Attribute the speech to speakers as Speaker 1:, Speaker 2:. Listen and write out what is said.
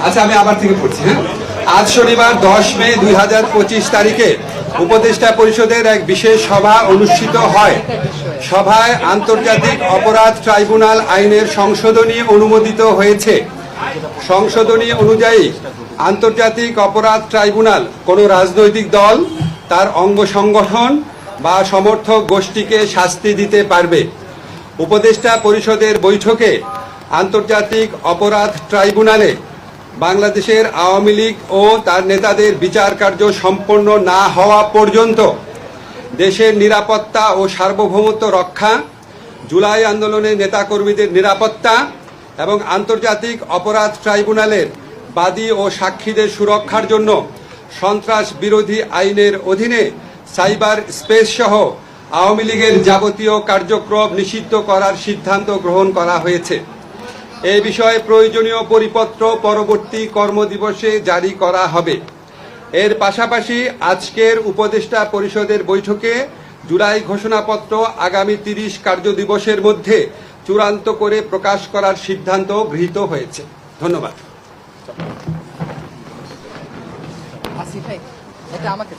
Speaker 1: আচ্ছা, আমি আবার থেকে পড়ছি। হ্যাঁ, আজ শনিবার 10 মে 2025 তারিখে উপদেষ্টা পরিষদের এক বিশেষ সভা অনুষ্ঠিত হয়। সভায় আন্তর্জাতিক অপরাধ ট্রাইব্যুনাল আইনের সংশোধনী অনুমোদিত হয়েছে। সংশোধনী অনুযায়ী আন্তর্জাতিক অপরাধ ট্রাইব্যুনাল কোনো রাজনৈতিক দল, তার অঙ্গ সংগঠন বা সমর্থক গোষ্ঠীকে শাস্তি দিতে পারবে। উপদেষ্টা পরিষদের বৈঠকে আন্তর্জাতিক অপরাধ ট্রাইব্যুনালে বাংলাদেশের আওয়ামী লীগ ও তার নেতাদের বিচার কার্য সম্পন্ন না হওয়া পর্যন্ত দেশের নিরাপত্তা ও সার্বভৌমত্ব রক্ষা, জুলাই আন্দোলনের নেতাকর্মীদের নিরাপত্তা এবং আন্তর্জাতিক অপরাধ ট্রাইব্যুনালের বাদী ও সাক্ষীদের সুরক্ষার জন্য সন্ত্রাস বিরোধী আইনের অধীনে সাইবার স্পেস সহ আওয়ামী লীগের যাবতীয় কার্যক্রম নিষিদ্ধ করার সিদ্ধান্ত গ্রহণ করা হয়েছে। এ বিষয়ে প্রয়োজনীয় পরিপত্র পরবর্তী কর্মদিবসে জারি করা হবে। এর পাশাপাশি আজকের উপদেষ্টা পরিষদের বৈঠকে জুলাই ঘোষণাপত্র আগামী 30 কার্যদিবসের মধ্যে চূড়ান্ত করে প্রকাশ করার সিদ্ধান্ত গৃহীত হয়েছে। ধন্যবাদ।
Speaker 2: আসিফ ভাই, এটা আমাকে